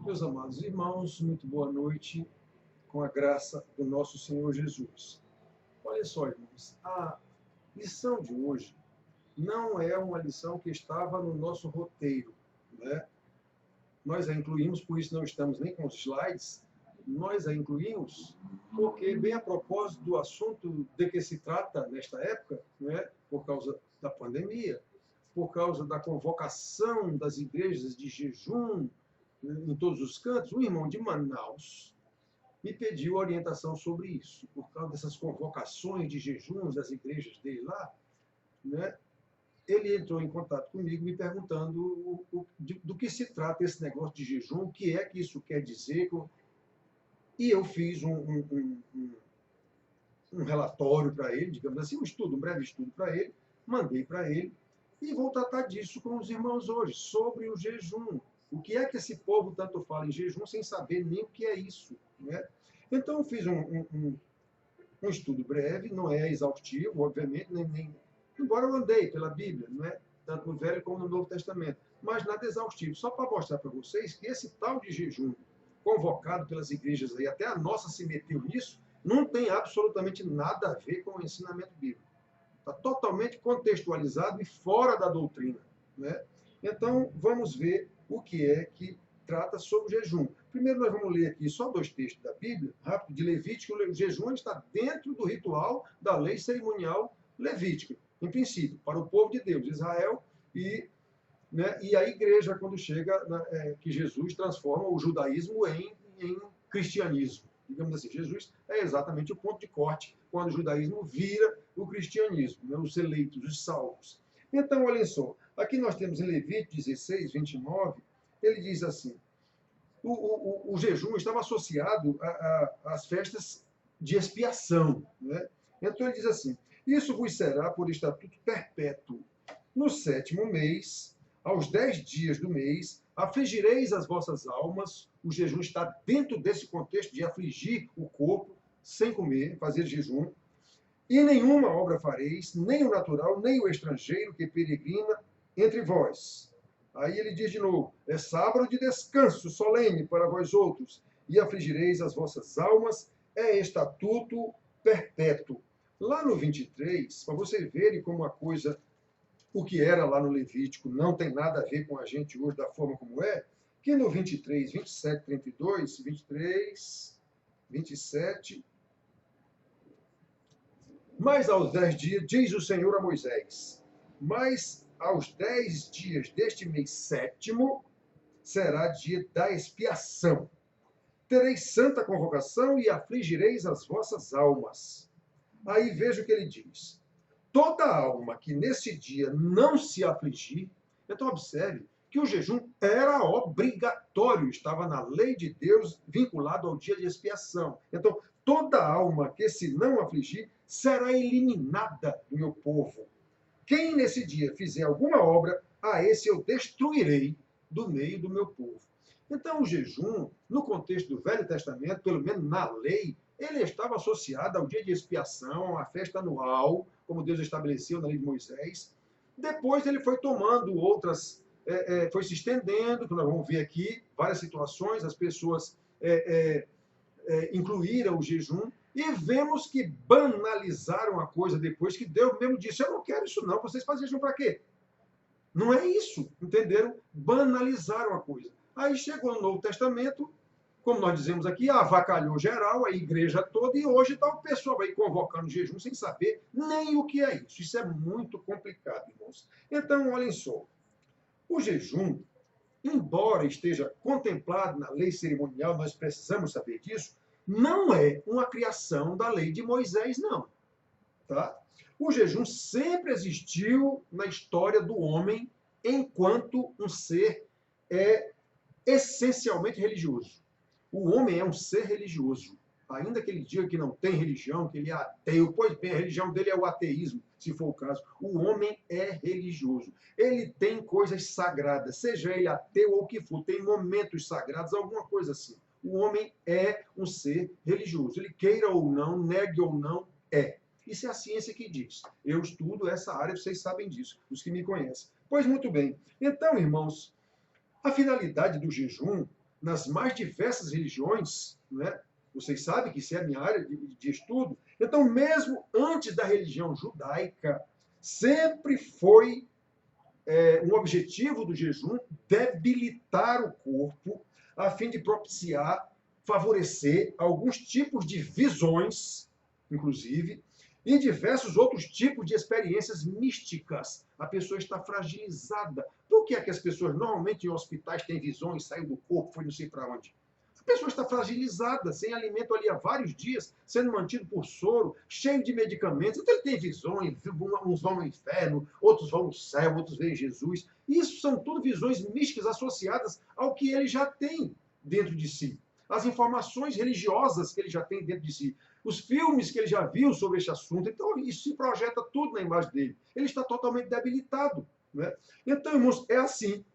Meus amados irmãos, muito boa noite, com a graça do nosso Senhor Jesus. Olha só, irmãos, a lição de hoje não é uma lição que estava no nosso roteiro, né? Nós a incluímos, por isso não estamos nem com os slides, nós a incluímos porque, bem a propósito do assunto de que se trata nesta época, né? Por causa da pandemia, por causa da convocação das igrejas de jejum, em todos os cantos, um irmão de Manaus me pediu orientação sobre isso, por causa dessas convocações de jejuns das igrejas dele lá, né? Ele entrou em contato comigo me perguntando do que se trata esse negócio de jejum, o que é que isso quer dizer, e eu fiz um relatório para ele, digamos assim, um breve estudo para ele, mandei para ele, e vou tratar disso com os irmãos hoje, sobre o jejum. O que é que esse povo tanto fala em jejum sem saber nem o que é isso, né? Então, eu fiz um estudo breve, não é exaustivo, obviamente, embora eu andei pela Bíblia, não é? Tanto no Velho como no Novo Testamento, mas nada exaustivo, só para mostrar para vocês que esse tal de jejum convocado pelas igrejas aí, até a nossa se meteu nisso, não tem absolutamente nada a ver com o ensinamento bíblico. Está totalmente contextualizado e fora da doutrina, né? Então, vamos ver o que é que trata sobre o jejum. Primeiro, nós vamos ler aqui só 2 textos da Bíblia, rápido, de Levítico. O jejum está dentro do ritual da lei cerimonial levítica, em princípio, para o povo de Deus, Israel, e a igreja, quando chega, que Jesus transforma o judaísmo em cristianismo. Digamos assim, Jesus é exatamente o ponto de corte quando o judaísmo vira o cristianismo, né, os eleitos, os salvos. Então, olhem só, aqui nós temos em Levítico 16, 29, ele diz assim, o jejum estava associado às festas de expiação, né? Então ele diz assim, isso vos será por estatuto perpétuo. No 7º mês, aos 10 dias do mês, afligireis as vossas almas. O jejum está dentro desse contexto de afligir o corpo, sem comer, fazer jejum. E nenhuma obra fareis, nem o natural, nem o estrangeiro que peregrina entre vós. Aí ele diz de novo, é sábado de descanso solene para vós outros, e afligireis as vossas almas, é estatuto perpétuo. Lá no 23, para vocês verem como a coisa, o que era lá no Levítico, não tem nada a ver com a gente hoje da forma como é, que no 23, 27, 32, 23, 27... Mas aos 10 dias, diz o Senhor a Moisés, mas aos 10 dias deste mês 7º, será dia da expiação. Tereis santa convocação e afligireis as vossas almas. Aí veja o que ele diz. Toda alma que nesse dia não se afligir, então observe que o jejum era obrigatório, estava na lei de Deus, vinculado ao dia de expiação. Então, toda alma que se não afligir será eliminada do meu povo. Quem nesse dia fizer alguma obra, a esse eu destruirei do meio do meu povo. Então, o jejum, no contexto do Velho Testamento, pelo menos na lei, ele estava associado ao dia de expiação, à festa anual, como Deus estabeleceu na lei de Moisés. Depois ele foi tomando outras, foi se estendendo, que nós vamos ver aqui, várias situações, as pessoas incluíram o jejum, e vemos que banalizaram a coisa depois, que Deus mesmo disse, eu não quero isso não, vocês fazem jejum para quê? Não é isso, entenderam? Banalizaram a coisa. Aí chegou no Novo Testamento, como nós dizemos aqui, avacalhou geral, a igreja toda, e hoje está o pessoal aí convocando jejum sem saber nem o que é isso. Isso é muito complicado, irmãos. Então, olhem só. O jejum, embora esteja contemplado na lei cerimonial, nós precisamos saber disso, não é uma criação da lei de Moisés, não. Tá? O jejum sempre existiu na história do homem enquanto um ser essencialmente religioso. O homem é um ser religioso. Ainda que ele diga que não tem religião, que ele é ateu, pois bem, a religião dele é o ateísmo, se for o caso. O homem é religioso. Ele tem coisas sagradas, seja ele ateu ou o que for, tem momentos sagrados, alguma coisa assim. O homem é um ser religioso. Ele queira ou não, negue ou não, é. Isso é a ciência que diz. Eu estudo essa área, vocês sabem disso, os que me conhecem. Pois muito bem. Então, irmãos, a finalidade do jejum nas mais diversas religiões, né? Vocês sabem que isso é a minha área de estudo. Então, mesmo antes da religião judaica, sempre foi um objetivo do jejum debilitar o corpo, a fim de propiciar, favorecer alguns tipos de visões, inclusive, e diversos outros tipos de experiências místicas. A pessoa está fragilizada. Por que é que as pessoas normalmente em hospitais têm visões, saiu do corpo, foi não sei para onde? A pessoa está fragilizada, sem alimento ali há vários dias, sendo mantido por soro, cheio de medicamentos. Então ele tem visões, uns vão no inferno, outros vão no céu, outros veem Jesus. Isso são tudo visões místicas associadas ao que ele já tem dentro de si. As informações religiosas que ele já tem dentro de si. Os filmes que ele já viu sobre este assunto. Então isso se projeta tudo na imagem dele. Ele está totalmente debilitado. Né? Então, irmãos, é assim.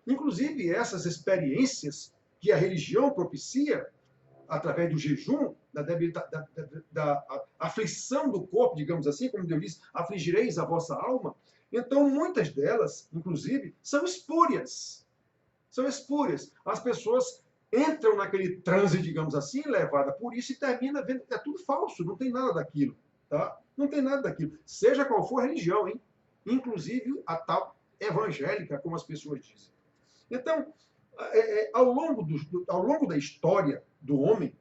Inclusive, essas experiências que a religião propicia, através do jejum, da aflição do corpo, digamos assim, como Deus diz, afligireis a vossa alma. Então, muitas delas, inclusive, são espúrias. São espúrias. As pessoas entram naquele transe, digamos assim, levada por isso e termina vendo que é tudo falso, não tem nada daquilo. Tá? Não tem nada daquilo. Seja qual for a religião, hein? Inclusive a tal evangélica, como as pessoas dizem. Então, ao longo da história do homem,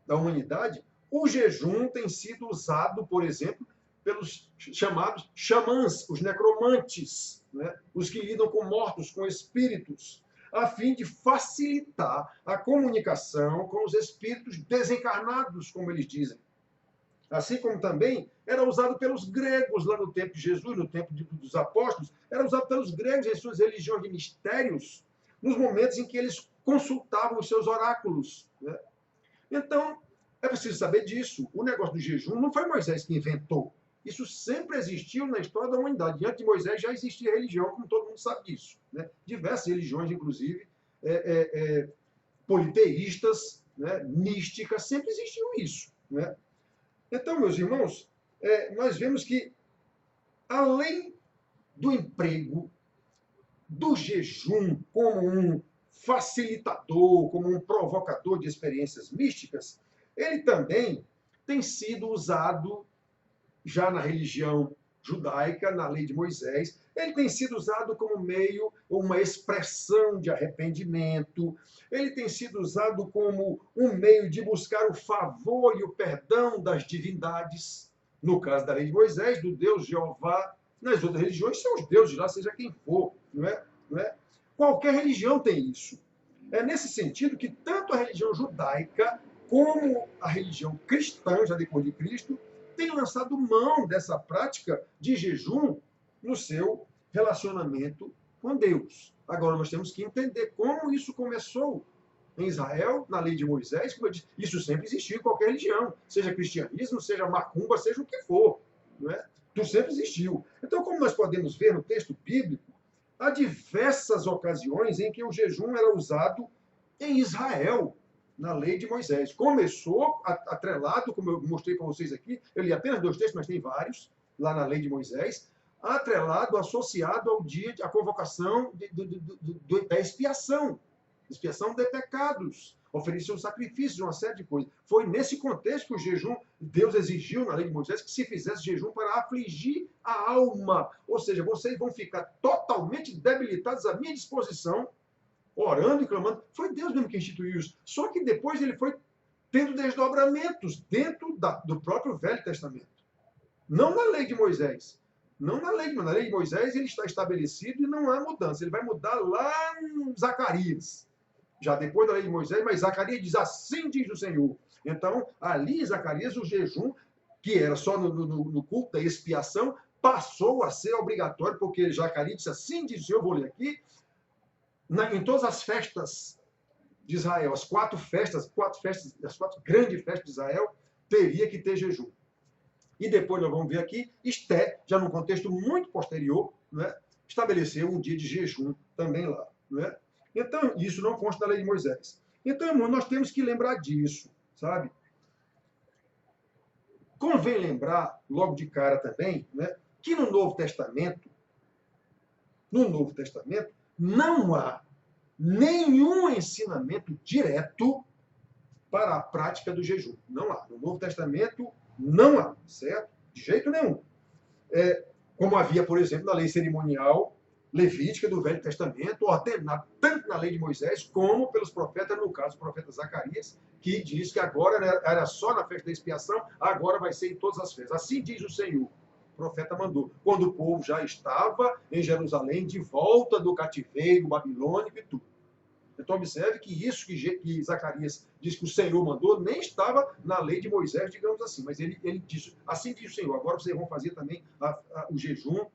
da humanidade, o jejum tem sido usado, por exemplo, pelos chamados xamãs, os necromantes, né? Os que lidam com mortos, com espíritos, a fim de facilitar a comunicação com os espíritos desencarnados, como eles dizem. Assim como também era usado pelos gregos lá no tempo de Jesus, no tempo dos apóstolos, era usado pelos gregos em suas religiões de mistérios, nos momentos em que eles consultavam os seus oráculos. Né? Então, é preciso saber disso. O negócio do jejum não foi Moisés que inventou. Isso sempre existiu na história da humanidade. Antes de Moisés já existia religião, como todo mundo sabe disso. Né? Diversas religiões, inclusive, politeístas, né? Místicas, sempre existiu isso. Né? Então, meus irmãos, nós vemos que, além do emprego do jejum como um facilitador, como um provocador de experiências místicas, ele também tem sido usado já na religião judaica, na lei de Moisés, ele tem sido usado como meio, uma expressão de arrependimento, ele tem sido usado como um meio de buscar o favor e o perdão das divindades, no caso da lei de Moisés, do Deus Jeová. Nas outras religiões são os deuses lá, seja quem for. Não é? Qualquer religião tem isso. É nesse sentido que tanto a religião judaica como a religião cristã, já depois de Cristo, tem lançado mão dessa prática de jejum no seu relacionamento com Deus. Agora, nós temos que entender como isso começou em Israel, na lei de Moisés. Como eu disse, isso sempre existiu em qualquer religião, seja cristianismo, seja macumba, seja o que for. Não é? Tudo sempre existiu. Então, como nós podemos ver no texto bíblico, há diversas ocasiões em que o jejum era usado em Israel, na lei de Moisés. Começou atrelado, como eu mostrei para vocês aqui, eu li apenas 2 textos, mas tem vários, lá na lei de Moisés, atrelado, associado ao dia, à convocação da expiação de pecados, oferecer um sacrifício, uma série de coisas. Foi nesse contexto que o jejum, Deus exigiu na lei de Moisés que se fizesse jejum para afligir a alma. Ou seja, vocês vão ficar totalmente debilitados à minha disposição, orando e clamando. Foi Deus mesmo que instituiu isso. Só que depois ele foi tendo desdobramentos dentro do próprio Velho Testamento. Não na lei de Moisés. Não na lei, mas na lei de Moisés ele está estabelecido e não há mudança. Ele vai mudar lá em Zacarias. Já depois da lei de Moisés, mas Zacarias diz, assim diz o Senhor. Então, ali em Zacarias, o jejum, que era só no culto da expiação, passou a ser obrigatório, porque Zacarias disse, assim diz o Senhor, vou ler aqui, em todas as festas de Israel, as 4 festas, as 4 grandes festas de Israel, teria que ter jejum. E depois nós vamos ver aqui, Esté, já num contexto muito posterior, né, estabeleceu um dia de jejum também lá. Né? Então, isso não consta da lei de Moisés. Então, irmão, nós temos que lembrar disso, sabe? Convém lembrar, logo de cara também, né, que no Novo Testamento, não há nenhum ensinamento direto para a prática do jejum. Não há. No Novo Testamento, não há, certo? De jeito nenhum. Como havia, por exemplo, na lei cerimonial levítica do Velho Testamento, ou até tanto na lei de Moisés, como pelos profetas, no caso, o profeta Zacarias, que diz que agora era só na festa da expiação, agora vai ser em todas as festas. Assim diz o Senhor. O profeta mandou. Quando o povo já estava em Jerusalém, de volta do cativeiro babilônico e tudo. Então, observe que isso que Zacarias diz que o Senhor mandou, nem estava na lei de Moisés, digamos assim. Mas ele disse, assim diz o Senhor, agora vocês vão fazer também o jejum,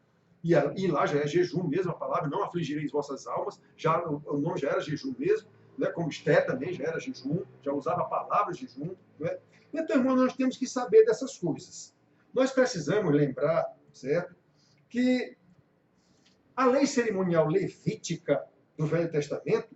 e lá já é jejum mesmo a palavra, não afligireis vossas almas, já, o nome já era jejum mesmo, né? Como Esté também já era jejum, já usava a palavra jejum. Né? Então, irmão, nós temos que saber dessas coisas. Nós precisamos lembrar, certo, que a lei cerimonial levítica do Velho Testamento,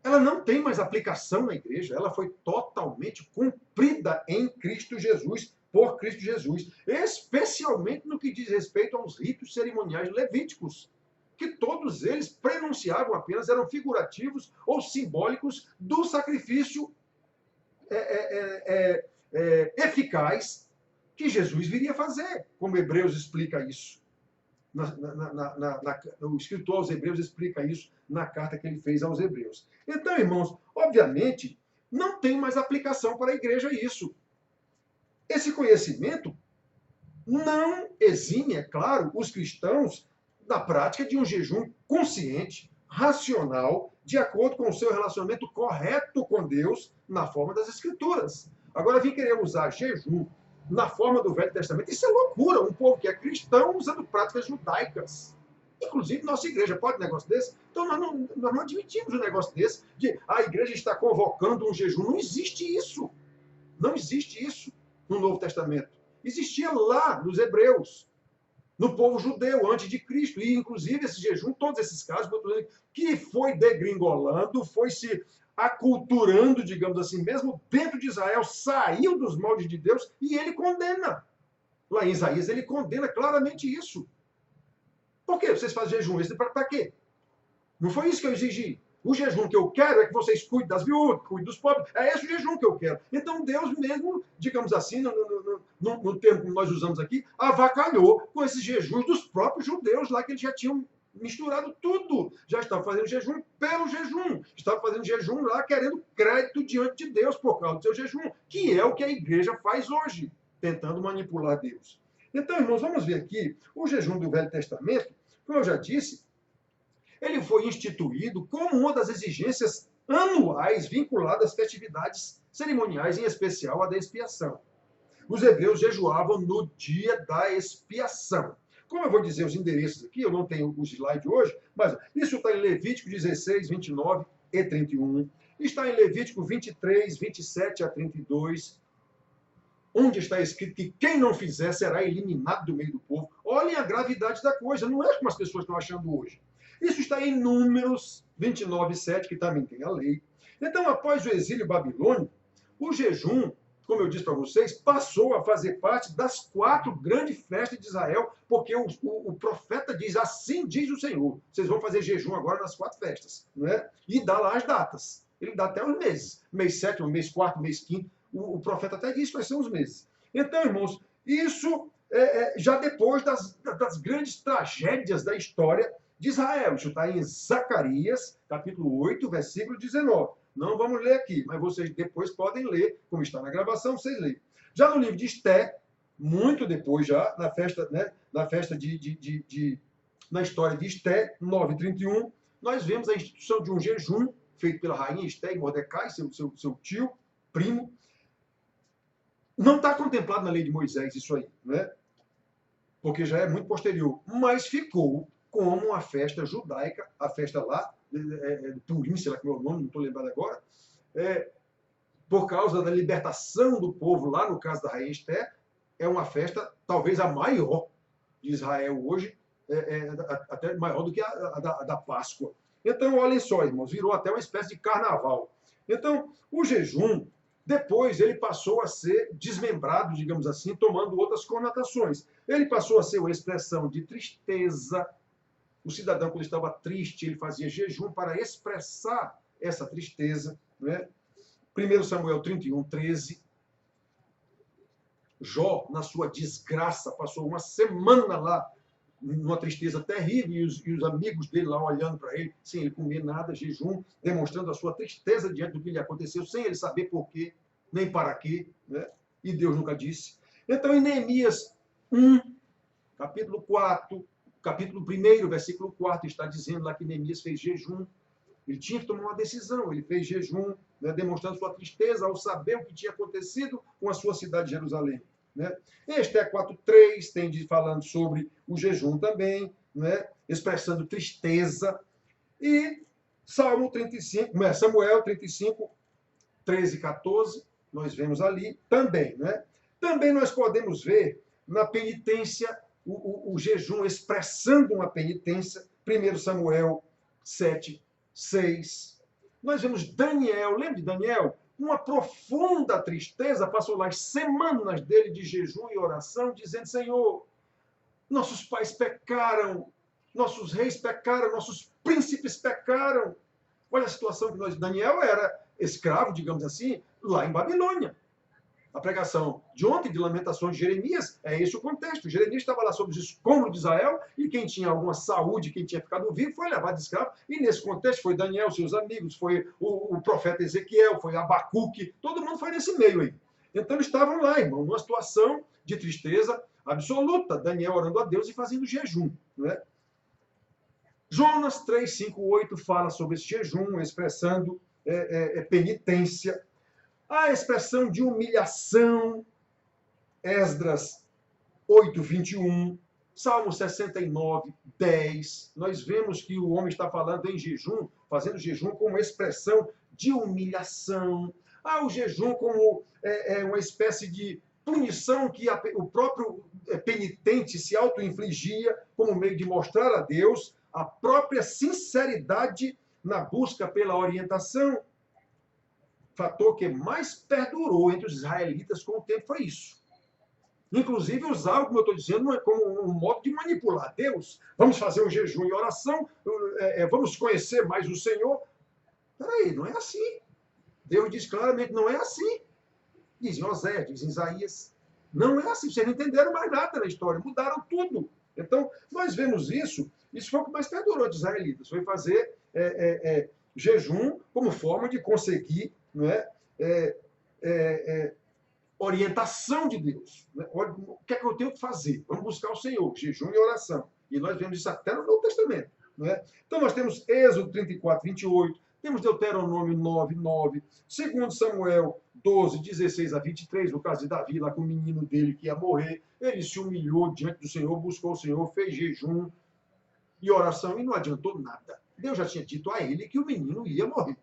ela não tem mais aplicação na igreja, ela foi totalmente cumprida em Cristo Jesus, por Cristo Jesus, especialmente no que diz respeito aos ritos cerimoniais levíticos, que todos eles prenunciavam apenas, eram figurativos ou simbólicos do sacrifício eficaz que Jesus viria fazer, como Hebreus explica isso. O escritor aos Hebreus explica isso na carta que ele fez aos Hebreus. Então, irmãos, obviamente, não tem mais aplicação para a igreja isso. Esse conhecimento não exime, é claro, os cristãos da prática de um jejum consciente, racional, de acordo com o seu relacionamento correto com Deus, na forma das Escrituras. Agora, vir querer usar jejum na forma do Velho Testamento, isso é loucura. Um povo que é cristão usando práticas judaicas. Inclusive, nossa igreja pode um negócio desse? Então, nós não admitimos um negócio desse, de a igreja está convocando um jejum. Não existe isso. Não existe isso no Novo Testamento. Existia lá, nos Hebreus, no povo judeu, antes de Cristo. E, inclusive, esse jejum, todos esses casos, que foi degringolando, foi se aculturando, digamos assim, mesmo dentro de Israel, saiu dos moldes de Deus e ele condena. Lá em Isaías, ele condena claramente isso. Por quê? Vocês fazem jejum? Para quê? Não foi isso que eu exigi. O jejum que eu quero é que vocês cuidem das viúvas, cuidem dos pobres. É esse o jejum que eu quero. Então, Deus mesmo, digamos assim, no termo que nós usamos aqui, avacalhou com esses jejuns dos próprios judeus lá, que eles já tinham misturado tudo. Já estavam fazendo jejum pelo jejum. Estavam fazendo jejum lá, querendo crédito diante de Deus por causa do seu jejum, que é o que a igreja faz hoje, tentando manipular Deus. Então, irmãos, vamos ver aqui o jejum do Velho Testamento. Como eu já disse, ele foi instituído como uma das exigências anuais vinculadas às festividades cerimoniais, em especial a da expiação. Os hebreus jejuavam no dia da expiação. Como eu vou dizer os endereços aqui, eu não tenho o slide hoje, mas isso está em Levítico 16, 29 e 31. Está em Levítico 23, 27 a 32, onde está escrito que quem não fizer será eliminado do meio do povo. Olhem a gravidade da coisa, não é como as pessoas estão achando hoje. Isso está em Números 29, 7, que também tem a lei. Então, após o exílio babilônico, o jejum, como eu disse para vocês, passou a fazer parte das 4 grandes festas de Israel, porque o profeta diz, assim diz o Senhor, vocês vão fazer jejum agora nas 4 festas. Não é? E dá lá as datas. Ele dá até os meses. Mês 7, mês 4, mês 5. O profeta até diz quais são os meses. Então, irmãos, isso já depois das grandes tragédias da história de Israel. Isso está em Zacarias, capítulo 8, versículo 19. Não vamos ler aqui, mas vocês depois podem ler, como está na gravação, vocês leem. Já no livro de Esté, muito depois já, na festa, né, na história de Esté, 9:31, nós vemos a instituição de um jejum feito pela rainha Esté e Mordecai, seu tio, primo. Não está contemplado na lei de Moisés isso aí, né? Porque já é muito posterior. Mas ficou como uma festa judaica, a festa lá, Purim, sei lá como é o nome, não estou lembrado agora, por causa da libertação do povo lá, no caso da rainha Esté, é uma festa talvez a maior de Israel hoje, até maior do que a da Páscoa. Então, olhem só, irmãos, virou até uma espécie de carnaval. Então, o jejum, depois ele passou a ser desmembrado, digamos assim, tomando outras conotações. Ele passou a ser uma expressão de tristeza, O cidadão, quando estava triste, ele fazia jejum para expressar essa tristeza. Né? 1 Samuel 31, 13. Jó, na sua desgraça, passou uma semana lá, numa tristeza terrível, e os amigos dele lá olhando para ele, sem ele comer nada, jejum, demonstrando a sua tristeza diante do que lhe aconteceu, sem ele saber por quê, nem para quê, né? E Deus nunca disse. Então, em Neemias 1, capítulo 4, capítulo 1, versículo 4, está dizendo lá que Neemias fez jejum. Ele tinha que tomar uma decisão, ele fez jejum, né, demonstrando sua tristeza ao saber o que tinha acontecido com a sua cidade de Jerusalém. Né? Esté 4:3 tem falando sobre o jejum também, né, expressando tristeza. E Salmo 35, Samuel 35, 13 e 14, nós vemos ali também. Né? Também nós podemos ver na penitência o jejum expressando uma penitência. 1 Samuel 7, 6. Nós vemos Daniel, lembra de Daniel? Uma profunda tristeza, passou lá as semanas dele de jejum e oração, dizendo: Senhor, nossos pais pecaram, nossos reis pecaram, nossos príncipes pecaram. Olha a situação que nós... Daniel era escravo, digamos assim, lá em Babilônia. A pregação de ontem, de Lamentações de Jeremias, é esse o contexto. Jeremias estava lá sobre os escombros de Israel, e quem tinha alguma saúde, quem tinha ficado vivo, foi levado de escravo. E nesse contexto foi Daniel, seus amigos, foi o profeta Ezequiel, foi Abacuque, todo mundo foi nesse meio aí. Então eles estavam lá, irmão, numa situação de tristeza absoluta. Daniel orando a Deus e fazendo jejum. Né? Jonas 3, 5, 8 fala sobre esse jejum, expressando penitência. A expressão de humilhação, Esdras 8, 21, Salmo 69, 10. Nós vemos que o homem está falando em jejum, fazendo jejum como expressão de humilhação. O jejum como uma espécie de punição que o próprio penitente se auto-infligia como meio de mostrar a Deus a própria sinceridade na busca pela orientação. Fator que mais perdurou entre os israelitas com o tempo foi isso. Inclusive usar, como eu estou dizendo, como um modo de manipular Deus. Vamos fazer um jejum e oração, vamos conhecer mais o Senhor. Peraí, não é assim. Deus diz claramente, não é assim. Diz em Oséias, diz em Isaías. Não é assim. Vocês não entenderam mais nada na história, mudaram tudo. Então, nós vemos isso foi o que mais perdurou dos israelitas, foi fazer jejum como forma de conseguir, não orientação de Deus. Né? O que é que eu tenho que fazer? Vamos buscar o Senhor, jejum e oração. E nós vemos isso até no Novo Testamento. Não é? Então nós temos Êxodo 34, 28, temos Deuteronômio 9, 9, 2 Samuel 12, 16 a 23, no caso de Davi, lá com o menino dele que ia morrer, ele se humilhou diante do Senhor, buscou o Senhor, fez jejum e oração, e não adiantou nada. Deus já tinha dito a ele que o menino ia morrer.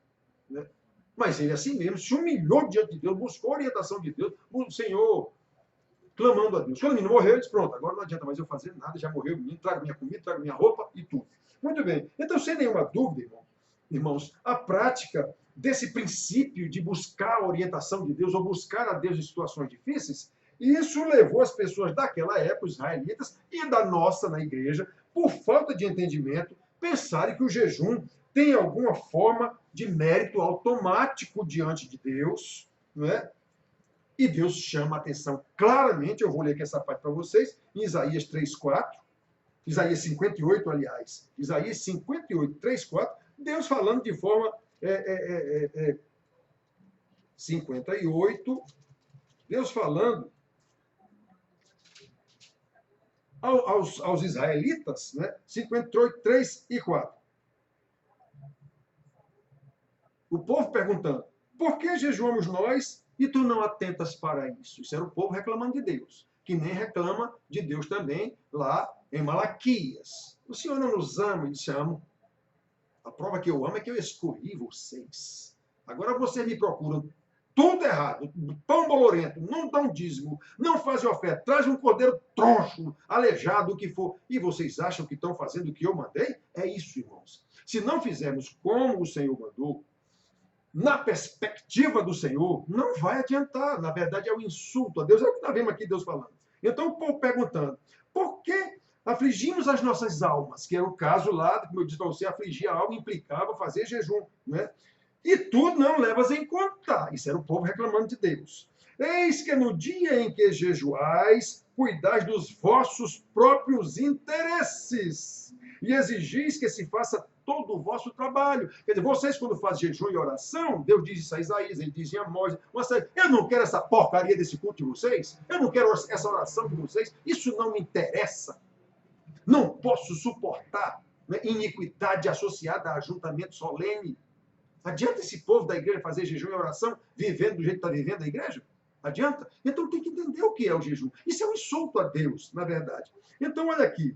Né? Mas ele assim mesmo se humilhou diante de Deus, buscou a orientação de Deus, o Senhor, clamando a Deus. Quando o menino morreu, ele disse: pronto, agora não adianta mais eu fazer nada, já morreu o menino, trago minha comida, trago minha roupa e tudo. Muito bem. Então, sem nenhuma dúvida, irmãos, a prática desse princípio de buscar a orientação de Deus, ou buscar a Deus em situações difíceis, isso levou as pessoas daquela época, os israelitas, e da nossa na igreja, por falta de entendimento, pensarem que o jejum tem alguma forma de mérito automático diante de Deus, não é? E Deus chama a atenção claramente, eu vou ler aqui essa parte para vocês, em Isaías 3:4, Isaías 58, aliás, Isaías 58, 3:4, Deus falando de forma 58, Deus falando aos israelitas, né? 58, 3 e 4. O povo perguntando: por que jejuamos nós e tu não atentas para isso? Isso era o povo reclamando de Deus, que nem reclama de Deus também lá em Malaquias. O Senhor não nos ama? Ele disse: amo. A prova que eu amo é que eu escolhi vocês. Agora vocês me procuram tudo errado, pão bolorento, não dão dízimo, não fazem oferta, trazem um cordeiro troncho, aleijado, o que for, e vocês acham que estão fazendo o que eu mandei? É isso, irmãos. Se não fizermos como o Senhor mandou, na perspectiva do Senhor, não vai adiantar. Na verdade, é o insulto a Deus. É o que nós vemos aqui Deus falando. Então, o povo perguntando: por que Afligimos as nossas almas, que era o caso lá, como eu disse para você, afligir a alma implicava fazer jejum, né? E tu não levas em conta. Isso era o povo reclamando de Deus. Eis que no dia em que jejuais, cuidais dos vossos próprios interesses e exigis que se faça todo o vosso trabalho. Quer dizer, vocês quando fazem jejum e oração, Deus diz isso a Isaías, ele diz em Amós, eu não quero essa porcaria desse culto de vocês, eu não quero essa oração de vocês, isso não me interessa. Não posso suportar, né, iniquidade associada a ajuntamento solene. Adianta esse povo da igreja fazer jejum e oração vivendo do jeito que está vivendo a igreja? Adianta? Então tem que entender o que é o jejum. Isso é um insulto a Deus, na verdade. Então, olha aqui.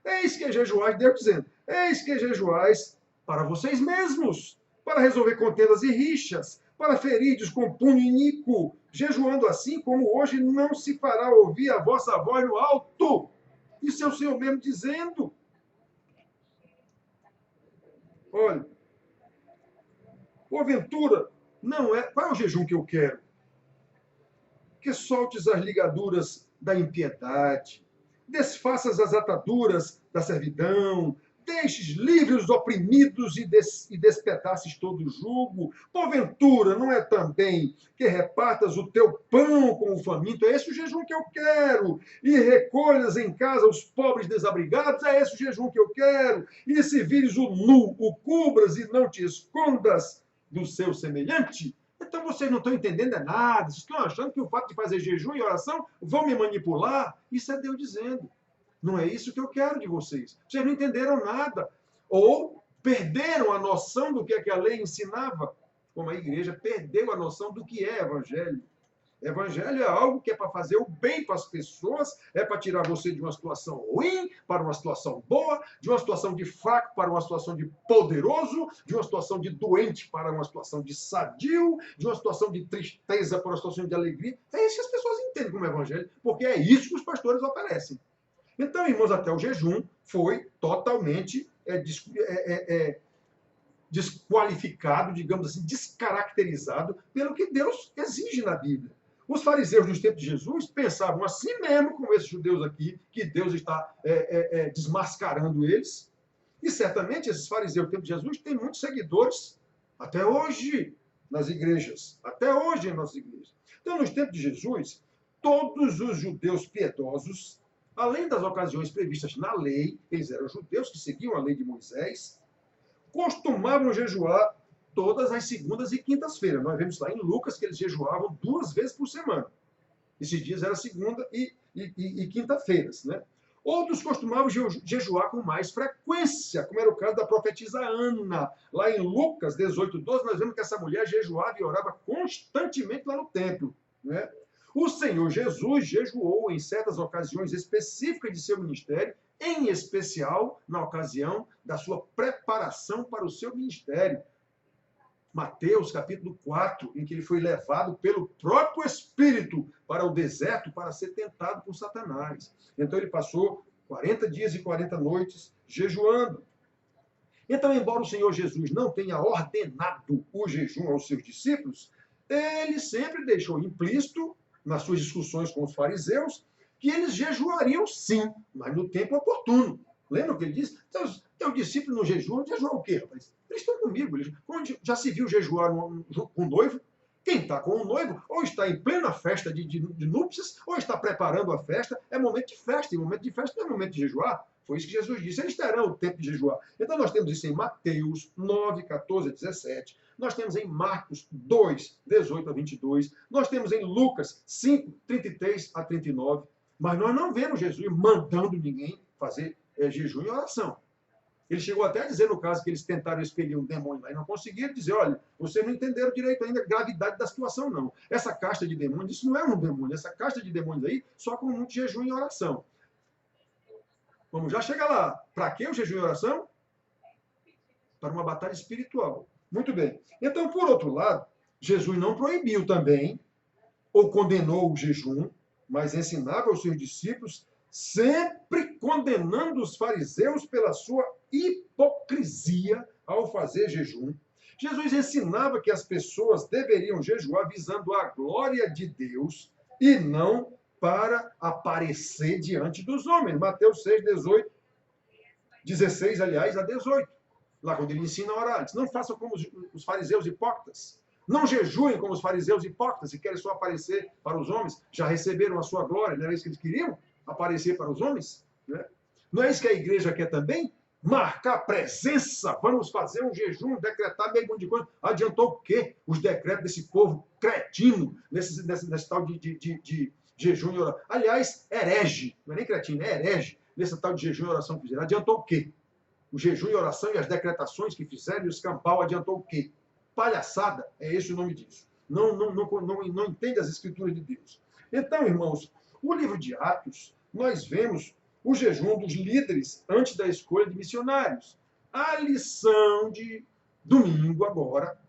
Eis que jejuais, Deus dizendo, eis que jejuais para vocês mesmos, para resolver contendas e rixas, para feridos com punho iníquo, jejuando assim como hoje não se fará ouvir a vossa voz no alto. Isso é o Senhor mesmo dizendo. Olha, porventura, não é. Qual é o jejum que eu quero? Que soltes as ligaduras da impiedade, desfaças as ataduras da servidão, deixes livres os oprimidos e despedaces todo o jugo. Porventura, não é também que repartas o teu pão com o faminto? É esse o jejum que eu quero. E recolhas em casa os pobres desabrigados? É esse o jejum que eu quero. E se vires o nu, o cubras e não te escondas do seu semelhante? Então vocês não estão entendendo nada. Vocês estão achando que o fato de fazer jejum e oração vão me manipular? Isso é Deus dizendo. Não é isso que eu quero de vocês. Vocês não entenderam nada. Ou perderam a noção do que é que a lei ensinava. Como a igreja perdeu a noção do que é evangelho. Evangelho é algo que é para fazer o bem para as pessoas, é para tirar você de uma situação ruim para uma situação boa, de uma situação de fraco para uma situação de poderoso, de uma situação de doente para uma situação de sadio, de uma situação de tristeza para uma situação de alegria. É isso que as pessoas entendem como evangelho, porque é isso que os pastores oferecem. Então, irmãos, até o jejum foi totalmente desqualificado, digamos assim, descaracterizado pelo que Deus exige na Bíblia. Os fariseus dos tempos de Jesus pensavam assim mesmo, como esses judeus aqui, que Deus está desmascarando eles. E certamente esses fariseus do tempo de Jesus têm muitos seguidores até hoje nas igrejas. Até hoje em nossas igrejas. Então, nos tempos de Jesus, todos os judeus piedosos, além das ocasiões previstas na lei, eles eram judeus que seguiam a lei de Moisés, costumavam jejuar todas as segundas e quintas-feiras. Nós vemos lá em Lucas que eles jejuavam 2 vezes por semana. Esses dias era segunda e quinta-feiras, né? Outros costumavam jejuar com mais frequência, como era o caso da profetisa Ana. Lá em Lucas 18:12, nós vemos que essa mulher jejuava e orava constantemente lá no templo, né? O Senhor Jesus jejuou em certas ocasiões específicas de seu ministério, em especial na ocasião da sua preparação para o seu ministério. Mateus, capítulo 4, em que ele foi levado pelo próprio Espírito para o deserto para ser tentado por Satanás. Então ele passou 40 dias e 40 noites jejuando. Então, embora o Senhor Jesus não tenha ordenado o jejum aos seus discípulos, ele sempre deixou implícito, nas suas discussões com os fariseus, que eles jejuariam sim, mas no tempo oportuno. Lembra o que ele disse? Teu discípulo no jejum, jejuar o quê, rapaz? Eles estão comigo. Já se viu jejuar com o noivo? Quem está com o noivo, ou está em plena festa de núpcias, ou está preparando a festa. É momento de festa, e momento de festa não é momento de jejuar. Foi isso que Jesus disse. Eles terão o tempo de jejuar. Então nós temos isso em Mateus 9, 14 a 17. Nós temos em Marcos 2, 18 a 22. Nós temos em Lucas 5, 33 a 39. Mas nós não vemos Jesus mandando ninguém fazer jejum e oração. Ele chegou até a dizer, no caso, que eles tentaram expelir um demônio lá e não conseguiram, dizer, olha, vocês não entenderam direito ainda a gravidade da situação, não. Essa casta de demônios, isso não é um demônio. Essa casta de demônios aí, só com muito jejum e oração. Vamos já chegar lá. Para que o jejum e oração? Para uma batalha espiritual. Muito bem. Então, por outro lado, Jesus não proibiu também, ou condenou o jejum, mas ensinava aos seus discípulos, sempre condenando os fariseus pela sua hipocrisia ao fazer jejum. Jesus ensinava que as pessoas deveriam jejuar visando a glória de Deus e não para aparecer diante dos homens. Mateus 6, 18, 16, aliás, a 18. Lá quando ele ensina a orar. Ele diz, não façam como os fariseus hipócritas. Não jejuem como os fariseus hipócritas, e querem só aparecer para os homens. Já receberam a sua glória, não era isso que eles queriam? Aparecer para os homens? Né? Não é isso que a igreja quer também? Marcar presença, vamos fazer um jejum, decretar meio monte de coisa. Adiantou o quê? Os decretos desse povo cretino, nesse tal de jejum e oração. Aliás, herege, não é nem cretino, é herege, nesse tal de jejum e oração que fizeram. Adiantou o quê? O jejum e oração e as decretações que fizeram e o escampau adiantou o quê? Palhaçada, é esse o nome disso. Não entende as escrituras de Deus. Então, irmãos, o livro de Atos, nós vemos o jejum dos líderes antes da escolha de missionários. A lição de domingo agora,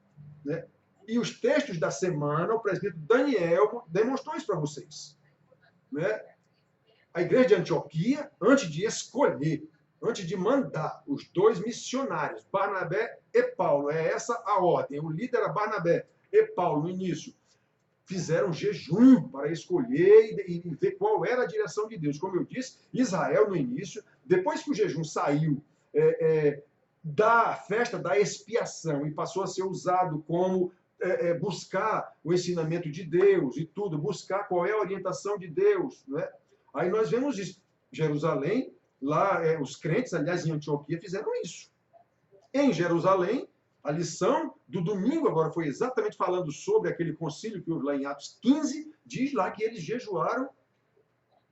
né? E os textos da semana, o presbítero Daniel demonstrou isso para vocês. Né? A igreja de Antioquia, antes de escolher, antes de mandar os 2 missionários, Barnabé e Paulo, é essa a ordem. O líder era Barnabé e Paulo, no início. Fizeram jejum para escolher e ver qual era a direção de Deus. Como eu disse, Israel, no início, depois que o jejum saiu da festa da expiação e passou a ser usado como buscar o ensinamento de Deus e tudo, buscar qual é a orientação de Deus. Né? Aí nós vemos isso. Jerusalém, lá, os crentes, aliás, em Antioquia, fizeram isso. Em Jerusalém, a lição do domingo agora foi exatamente falando sobre aquele concílio que houve lá em Atos 15, diz lá que eles jejuaram,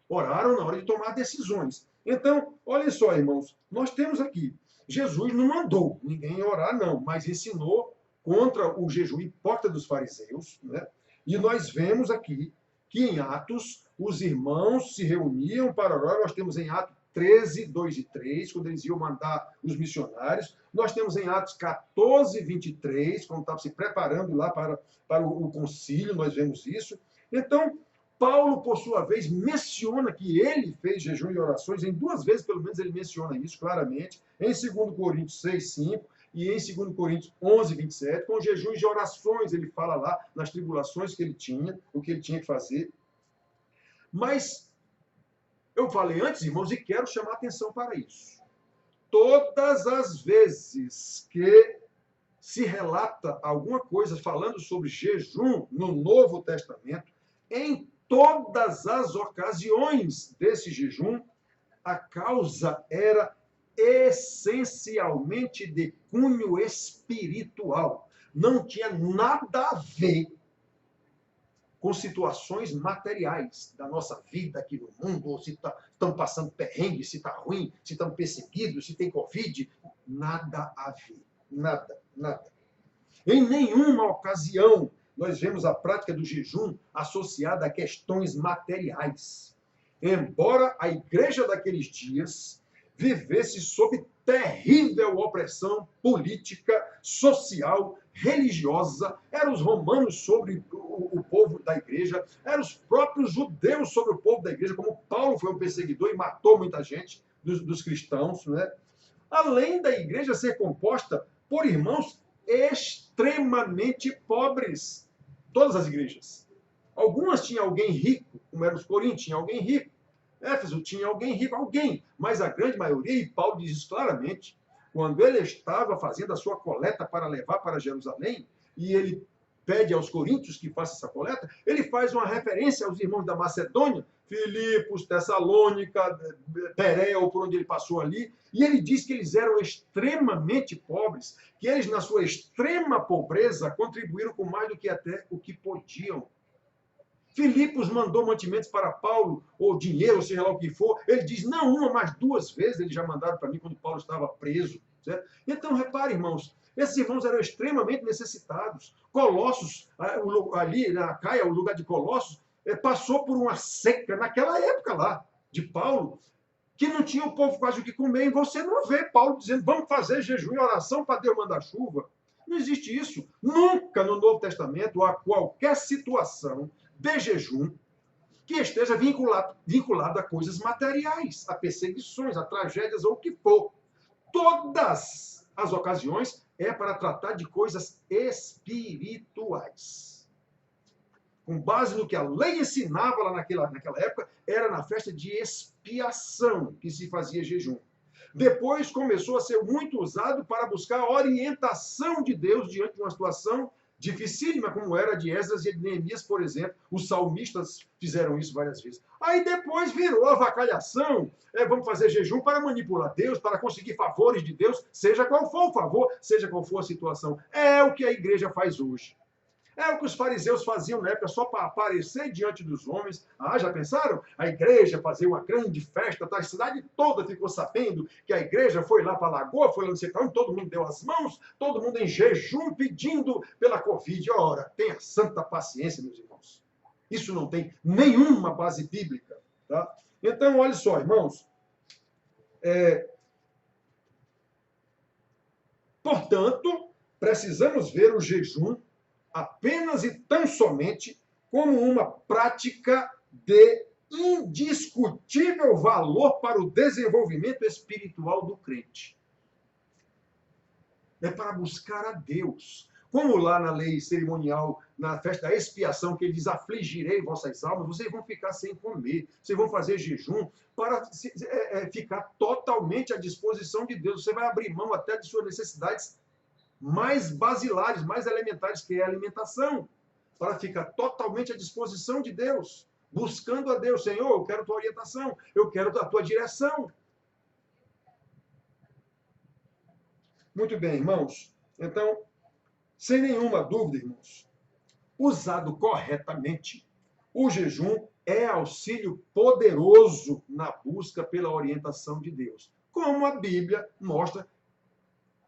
oraram na hora de tomar decisões. Então, olhem só, irmãos, nós temos aqui, Jesus não mandou ninguém orar, não, mas ensinou contra o jejum hipócrita dos fariseus, né? E nós vemos aqui que em Atos os irmãos se reuniam para orar. Nós temos em Atos 13, 2 e 3, quando eles iam mandar os missionários. Nós temos em Atos 14, 23, quando estava se preparando lá para o concílio, nós vemos isso. Então, Paulo, por sua vez, menciona que ele fez jejum e orações, em 2 vezes, pelo menos, ele menciona isso claramente, em 2 Coríntios 6, 5, e em 2 Coríntios 11, 27, com jejuns e orações, ele fala lá nas tribulações que ele tinha, o que ele tinha que fazer. Mas eu falei antes, irmãos, e quero chamar atenção para isso. Todas as vezes que se relata alguma coisa falando sobre jejum no Novo Testamento, em todas as ocasiões desse jejum, a causa era essencialmente de cunho espiritual. Não tinha nada a ver com situações materiais da nossa vida aqui no mundo, ou se estão passando perrengue, se está ruim, se estão perseguidos, se tem Covid. Nada a ver. Nada, nada. Em nenhuma ocasião nós vemos a prática do jejum associada a questões materiais. Embora a igreja daqueles dias vivesse sob terrível opressão política, social, religiosa, eram os romanos sobre o povo da igreja, eram os próprios judeus sobre o povo da igreja, como Paulo foi um perseguidor e matou muita gente dos cristãos, né? Além da igreja ser composta por irmãos extremamente pobres, todas as igrejas. Algumas tinham alguém rico, como eram os Coríntios, tinha alguém rico. Éfeso tinha alguém rico, alguém, mas a grande maioria, e Paulo diz isso claramente, quando ele estava fazendo a sua coleta para levar para Jerusalém, e ele pede aos coríntios que faça essa coleta, ele faz uma referência aos irmãos da Macedônia, Filipos, Tessalônica, Berea, por onde ele passou ali, e ele diz que eles eram extremamente pobres, que eles, na sua extrema pobreza, contribuíram com mais do que até o que podiam. Filipos mandou mantimentos para Paulo, ou dinheiro, ou seja lá o que for. Ele diz, não uma, mas 2 vezes eles já mandaram para mim quando Paulo estava preso. Certo? Então, repare, irmãos, esses irmãos eram extremamente necessitados. Colossos, ali na Caia, o lugar de Colossos, passou por uma seca, naquela época lá, de Paulo, que não tinha o povo quase o que comer. E você não vê Paulo dizendo, vamos fazer jejum e oração para Deus mandar chuva. Não existe isso. Nunca no Novo Testamento há qualquer situação de jejum que esteja vinculado a coisas materiais, a perseguições, a tragédias ou o que for. Todas as ocasiões é para tratar de coisas espirituais. com base no que a lei ensinava lá naquela época, era na festa de expiação que se fazia jejum. Depois começou a ser muito usado para buscar a orientação de Deus diante de uma situação dificílima, como era a de Esdras e de Neemias, por exemplo. Os salmistas fizeram isso várias vezes. Aí depois virou avacalhação. Vamos fazer jejum para manipular Deus, para conseguir favores de Deus, seja qual for o favor, seja qual for a situação. É o que a igreja faz hoje. É o que os fariseus faziam na época só para aparecer diante dos homens. Ah, já pensaram? A igreja fazer uma grande festa, a cidade toda ficou sabendo que a igreja foi lá para a lagoa, foi lá no sertão, todo mundo deu as mãos, todo mundo em jejum pedindo pela Covid. Ora, tenha santa paciência, meus irmãos. Isso não tem nenhuma base bíblica. Tá? Então, olha só, irmãos. Portanto, precisamos ver o jejum apenas e tão somente como uma prática de indiscutível valor para o desenvolvimento espiritual do crente. É para buscar a Deus. Como lá na lei cerimonial, na festa da expiação, que ele diz, afligirei vossas almas, vocês vão ficar sem comer, vocês vão fazer jejum para ficar totalmente à disposição de Deus. Você vai abrir mão até de suas necessidades mais basilares, mais elementares, que é a alimentação, para ficar totalmente à disposição de Deus, buscando a Deus. Senhor, eu quero tua orientação, eu quero a tua direção. Muito bem, irmãos. Então, sem nenhuma dúvida, irmãos, usado corretamente, o jejum é auxílio poderoso na busca pela orientação de Deus, como a Bíblia mostra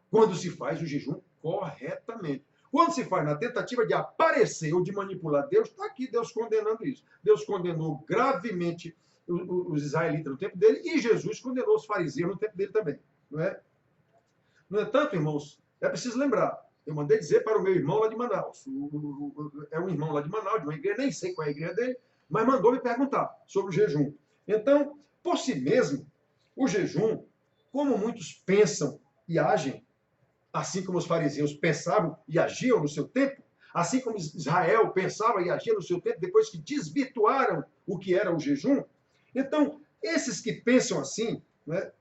quando se faz o jejum corretamente. Quando se faz na tentativa de aparecer ou de manipular Deus, está aqui Deus condenando isso. Deus condenou gravemente os israelitas no tempo dele e Jesus condenou os fariseus no tempo dele também. Não é? No entanto, irmãos, é preciso lembrar, eu mandei dizer para o meu irmão lá de Manaus, é um irmão lá de Manaus, de uma igreja, nem sei qual é a igreja dele, mas mandou me perguntar sobre o jejum. Então, por si mesmo, o jejum, como muitos pensam e agem, assim como os fariseus pensavam e agiam no seu tempo, assim como Israel pensava e agia no seu tempo, depois que desvirtuaram o que era o jejum. Então, esses que pensam assim, né,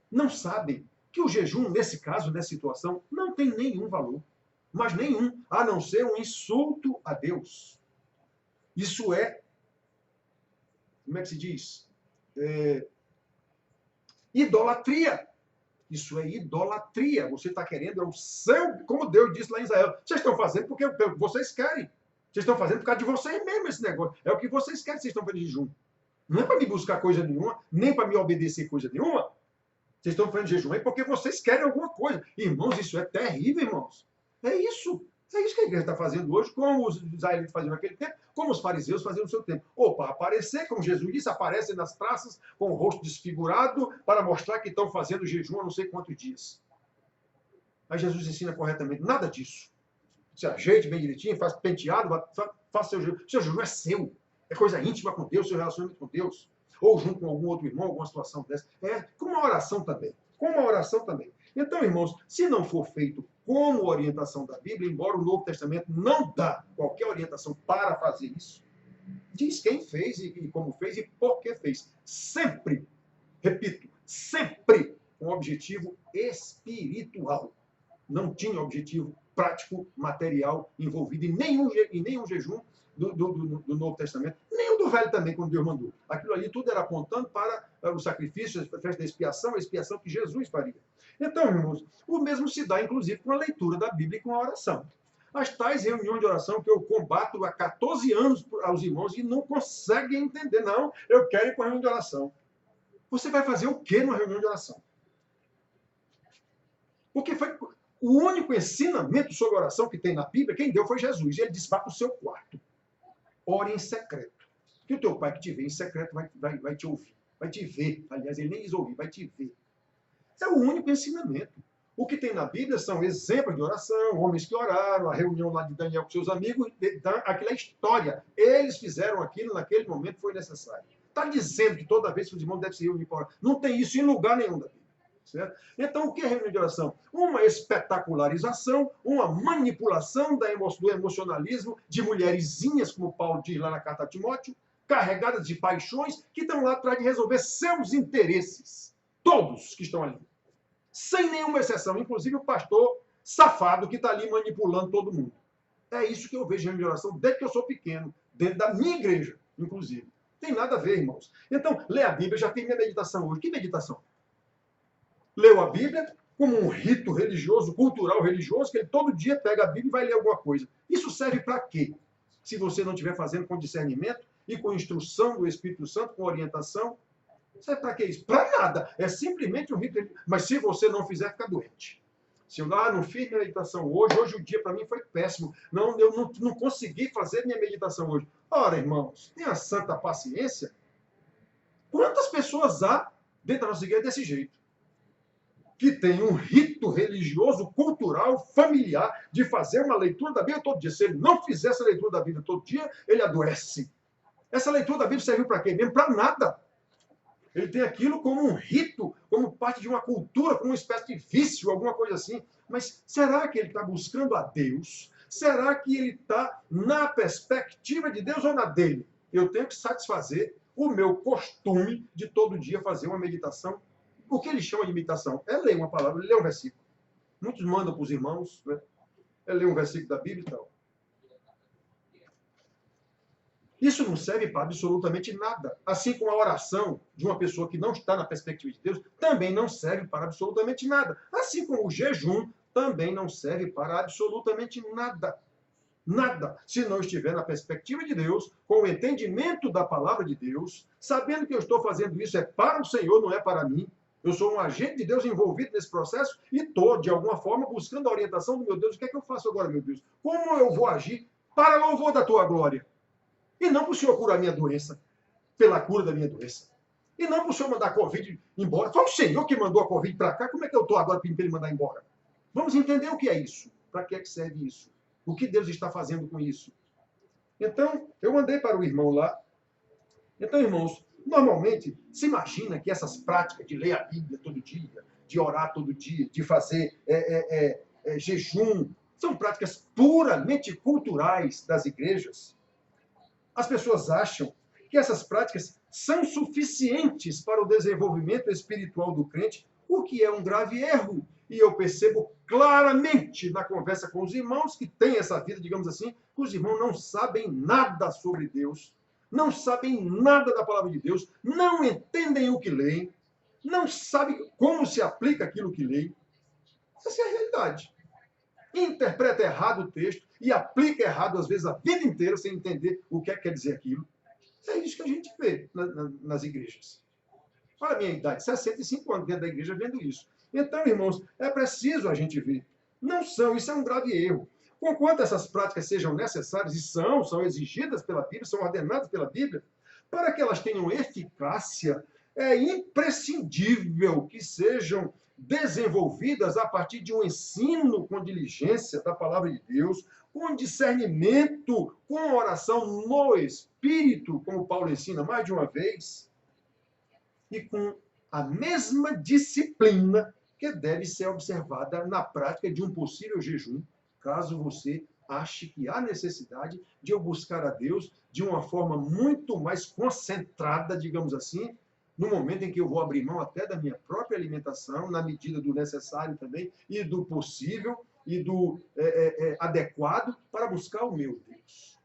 não sabem que o jejum, nesse caso, nessa situação, não tem nenhum valor, mas nenhum, a não ser um insulto a Deus. Isso é, como é que se diz? Idolatria. Isso é idolatria. Você está querendo, é o seu, como Deus disse lá em Israel. Vocês estão fazendo porque vocês querem. Vocês estão fazendo por causa de vocês mesmo esse negócio. É o que vocês querem, vocês estão fazendo jejum. Não é para me buscar coisa nenhuma, nem para me obedecer coisa nenhuma. Vocês estão fazendo jejum aí porque vocês querem alguma coisa. Irmãos, isso é terrível, irmãos. É isso. É isso que a igreja está fazendo hoje, como os israelitas faziam naquele tempo, como os fariseus faziam no seu tempo. Ou para aparecer, como Jesus disse, aparecem nas praças com o rosto desfigurado para mostrar que estão fazendo jejum há não sei quantos dias. Mas Jesus ensina corretamente nada disso. Se ajeite bem direitinho, faz penteado, faça seu jejum. Seu jejum é seu. É coisa íntima com Deus, seu relacionamento com Deus. Ou junto com algum outro irmão, alguma situação dessa. Com uma oração também. Com uma oração também. Então, irmãos, se não for feito como orientação da Bíblia, embora o Novo Testamento não dá qualquer orientação para fazer isso, diz quem fez e como fez e por que fez. Sempre, repito, sempre com objetivo espiritual. Não tinha objetivo prático, material envolvido em nenhum jejum do Novo Testamento, nem o do Velho também, quando Deus mandou. Aquilo ali tudo era apontando para o sacrifício, a festa da expiação, a expiação que Jesus faria. Então, irmãos, o mesmo se dá, inclusive, com a leitura da Bíblia e com a oração. As tais reuniões de oração que eu combato há 14 anos aos irmãos e não conseguem entender. Não, eu quero ir para a reunião de oração. Você vai fazer o quê numa reunião de oração? Porque foi o único ensinamento sobre oração que tem na Bíblia, quem deu foi Jesus. E ele disse, vá para o seu quarto. Ore em secreto. Que o teu pai que te vê em secreto vai te ouvir. Vai te ver. Aliás, ele nem diz ouvir, vai te ver. É o único ensinamento. O que tem na Bíblia são exemplos de oração, homens que oraram, a reunião lá de Daniel com seus amigos, aquela é história. Eles fizeram aquilo, naquele momento foi necessário. Está dizendo que toda vez que os irmãos devem se reunir para orar. Não tem isso em lugar nenhum da Bíblia. Certo? Então, o que é reunião de oração? Uma espetacularização, uma manipulação do emocionalismo de mulherzinhas, como Paulo diz lá na carta a Timóteo, carregadas de paixões, que estão lá atrás de resolver seus interesses. Todos que estão ali. Sem nenhuma exceção. Inclusive o pastor safado que está ali manipulando todo mundo. É isso que eu vejo em reunião de oração desde que eu sou pequeno, dentro da minha igreja, inclusive. Tem nada a ver, irmãos. Então, ler a Bíblia, já tem minha meditação hoje. Que meditação? Leu a Bíblia como um rito religioso, cultural religioso, que ele todo dia pega a Bíblia e vai ler alguma coisa. Isso serve para quê? Se você não estiver fazendo com discernimento e com instrução do Espírito Santo, com orientação, serve para quê isso? Para nada. É simplesmente um rito religioso. Mas se você não fizer, fica doente. Se eu não fiz minha meditação hoje o dia para mim foi péssimo. Eu não consegui fazer minha meditação hoje. Ora, irmãos, tenha santa paciência. Quantas pessoas há dentro da nossa igreja desse jeito? Que tem um rito religioso, cultural, familiar, de fazer uma leitura da Bíblia todo dia. Se ele não fizer essa leitura da Bíblia todo dia, ele adoece. Essa leitura da Bíblia serviu para quê? Mesmo para nada. Ele tem aquilo como um rito, como parte de uma cultura, como uma espécie de vício, alguma coisa assim. Mas será que ele está buscando a Deus? Será que ele está na perspectiva de Deus ou na dele? Eu tenho que satisfazer o meu costume de todo dia fazer uma meditação. O que ele chama de meditação? É ler uma palavra, ler um versículo. Muitos mandam para os irmãos, né? É ler um versículo da Bíblia e tal. Isso não serve para absolutamente nada. Assim como a oração de uma pessoa que não está na perspectiva de Deus também não serve para absolutamente nada. Assim como o jejum também não serve para absolutamente nada. Nada. Se não estiver na perspectiva de Deus, com o entendimento da palavra de Deus, sabendo que eu estou fazendo isso é para o Senhor, não é para mim. Eu sou um agente de Deus envolvido nesse processo e estou, de alguma forma, buscando a orientação do meu Deus. O que é que eu faço agora, meu Deus? Como eu vou agir para louvor da tua glória? E não para o Senhor curar a minha doença, pela cura da minha doença. E não para o Senhor mandar a Covid embora. Foi o Senhor que mandou a Covid para cá. Como é que eu estou agora pedindo para ele mandar embora? Vamos entender o que é isso. Para que é que serve isso? O que Deus está fazendo com isso? Então, eu mandei para o irmão lá. Então, irmãos, normalmente, se imagina que essas práticas de ler a Bíblia todo dia, de orar todo dia, de fazer jejum, são práticas puramente culturais das igrejas. As pessoas acham que essas práticas são suficientes para o desenvolvimento espiritual do crente, o que é um grave erro. E eu percebo claramente na conversa com os irmãos que têm essa vida, digamos assim, que os irmãos não sabem nada sobre Deus, não sabem nada da palavra de Deus, não entendem o que leem, não sabem como se aplica aquilo que leem. Essa é a realidade. Interpreta errado o texto e aplica errado, às vezes, a vida inteira, sem entender o que é que quer dizer aquilo. É isso que a gente vê nas igrejas. Olha a minha idade, 65 anos dentro da igreja vendo isso. Então, irmãos, é preciso a gente ver. Não são, isso é um grave erro. Conquanto essas práticas sejam necessárias, e são exigidas pela Bíblia, são ordenadas pela Bíblia, para que elas tenham eficácia, é imprescindível que sejam desenvolvidas a partir de um ensino com diligência da palavra de Deus, com discernimento, com oração no Espírito, como Paulo ensina mais de uma vez, e com a mesma disciplina que deve ser observada na prática de um possível jejum, caso você ache que há necessidade de eu buscar a Deus de uma forma muito mais concentrada, digamos assim, no momento em que eu vou abrir mão até da minha própria alimentação, na medida do necessário também, e do possível, e do adequado, para buscar o meu Deus.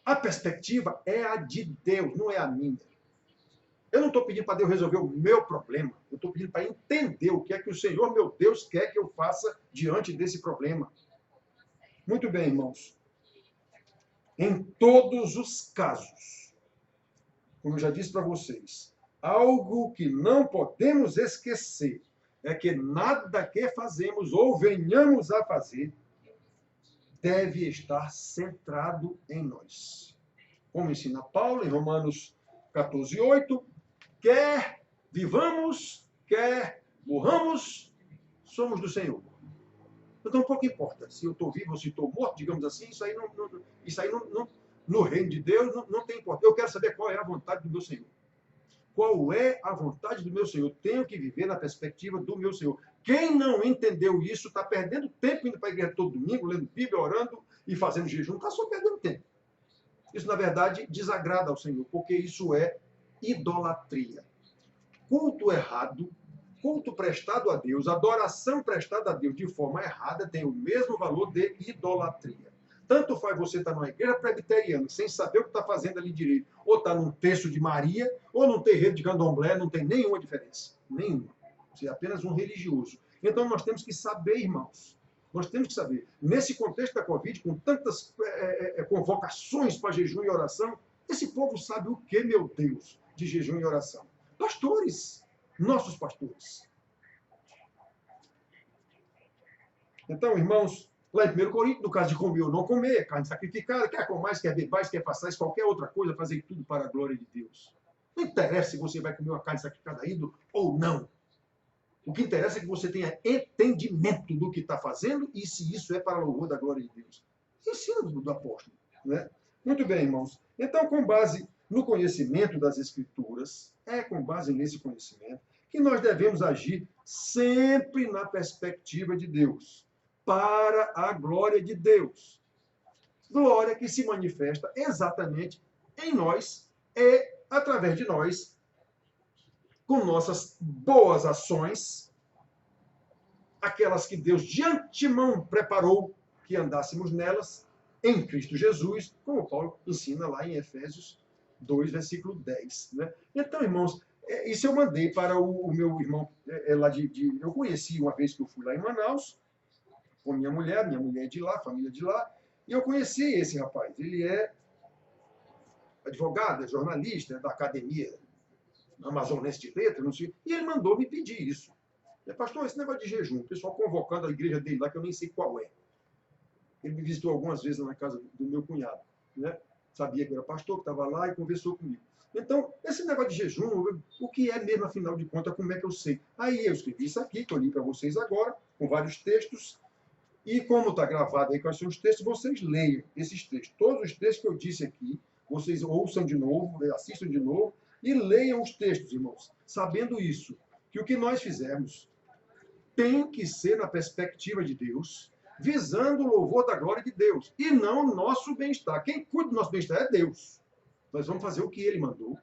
A perspectiva é a de Deus, não é a minha. Eu não estou pedindo para Deus resolver o meu problema. Eu estou pedindo para entender o que é que o Senhor, meu Deus, quer que eu faça diante desse problema. Muito bem, irmãos. Em todos os casos, como eu já disse para vocês, algo que não podemos esquecer é que nada que fazemos ou venhamos a fazer deve estar centrado em nós. Como ensina Paulo em Romanos 14:8, quer vivamos, quer morramos, somos do Senhor. Então, pouco importa se eu estou vivo ou se estou morto, digamos assim, isso aí no reino de Deus não tem importância. Eu quero saber qual é a vontade do meu Senhor. qual é a vontade do meu Senhor. Eu tenho que viver na perspectiva do meu Senhor. Quem não entendeu isso está perdendo tempo indo para a igreja todo domingo, lendo Bíblia, orando e fazendo jejum. Está só perdendo tempo. Isso, na verdade, desagrada ao Senhor, porque isso é idolatria. Culto errado, culto prestado a Deus, adoração prestada a Deus de forma errada tem o mesmo valor de idolatria. Tanto faz você estar numa igreja presbiteriana sem saber o que está fazendo ali direito, ou está num terço de Maria, ou num terreiro de candomblé, não tem nenhuma diferença. Nenhuma. Você é apenas um religioso. Então nós temos que saber, irmãos. Nós temos que saber. Nesse contexto da Covid, com tantas convocações para jejum e oração, esse povo sabe o que, meu Deus, de jejum e oração? Pastores. Nossos pastores. Então, irmãos, lá em 1 Coríntios, no caso de comer ou não comer, carne sacrificada, quer comer mais, quer beber mais, quer fazer qualquer outra coisa, fazer tudo para a glória de Deus. Não interessa se você vai comer uma carne sacrificada a ídolo ou não. O que interessa é que você tenha entendimento do que está fazendo e se isso é para o louvor da glória de Deus. Ensino do apóstolo. Né? Muito bem, irmãos. Então, com base no conhecimento das Escrituras, é com base nesse conhecimento que nós devemos agir sempre na perspectiva de Deus, para a glória de Deus. Glória que se manifesta exatamente em nós e através de nós, com nossas boas ações, aquelas que Deus de antemão preparou que andássemos nelas, em Cristo Jesus, como Paulo ensina lá em Efésios 2, versículo 10. Né? Então, irmãos, isso eu mandei para o meu irmão lá eu conheci uma vez que eu fui lá em Manaus, com minha mulher é de lá, família de lá, e eu conheci esse rapaz. Ele é advogado, é jornalista, é da academia amazonense de letras, não sei, e ele mandou me pedir isso. Pastor, esse negócio de jejum, o pessoal convocando a igreja dele lá, que eu nem sei qual é. Ele me visitou algumas vezes na casa do meu cunhado, né? Sabia que era pastor, que estava lá e conversou comigo. Então, esse negócio de jejum, o que é mesmo, afinal de contas, como é que eu sei? Aí eu escrevi isso aqui, que eu li para vocês agora, com vários textos, e como está gravado aí quais são os textos, vocês leiam esses textos. Todos os textos que eu disse aqui, vocês ouçam de novo, assistam de novo, e leiam os textos, irmãos, sabendo isso, que o que nós fizermos tem que ser na perspectiva de Deus, visando o louvor da glória de Deus, e não o nosso bem-estar. Quem cuida do nosso bem-estar é Deus. Nós vamos fazer o que Ele mandou,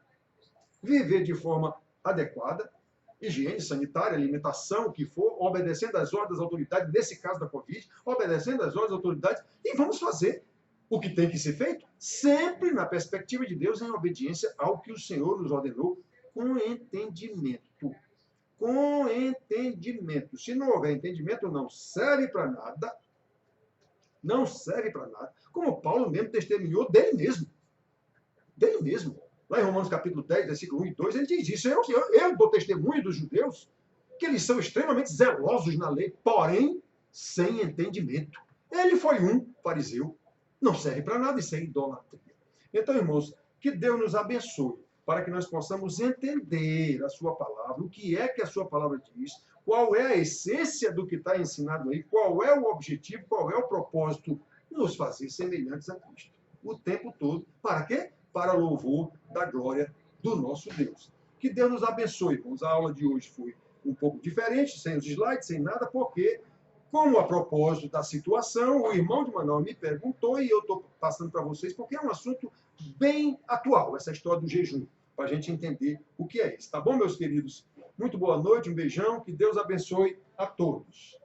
viver de forma adequada, higiene sanitária, alimentação, o que for, obedecendo às ordens das autoridades, nesse caso da Covid, obedecendo às ordens das autoridades, e vamos fazer o que tem que ser feito, sempre na perspectiva de Deus, em obediência ao que o Senhor nos ordenou, com entendimento. Com entendimento. Se não houver entendimento, não serve para nada. Não serve para nada. Como Paulo mesmo testemunhou dele mesmo. Dele mesmo. Lá em Romanos capítulo 10, versículo 1 e 2, ele diz isso. Eu dou testemunho dos judeus que eles são extremamente zelosos na lei, porém sem entendimento. Ele foi um fariseu. Não serve para nada, isso é idolatria. Então, irmãos, que Deus nos abençoe para que nós possamos entender a sua palavra, o que é que a sua palavra diz, qual é a essência do que está ensinado aí, qual é o objetivo, qual é o propósito, nos fazer semelhantes a Cristo. O tempo todo. Para quê? Para louvor da glória do nosso Deus. Que Deus nos abençoe, irmãos. A aula de hoje foi um pouco diferente, sem os slides, sem nada, porque, como a propósito da situação, o irmão de Manaus me perguntou e eu estou passando para vocês, porque é um assunto bem atual, essa história do jejum, para a gente entender o que é isso. Tá bom, meus queridos? Muito boa noite, um beijão, que Deus abençoe a todos.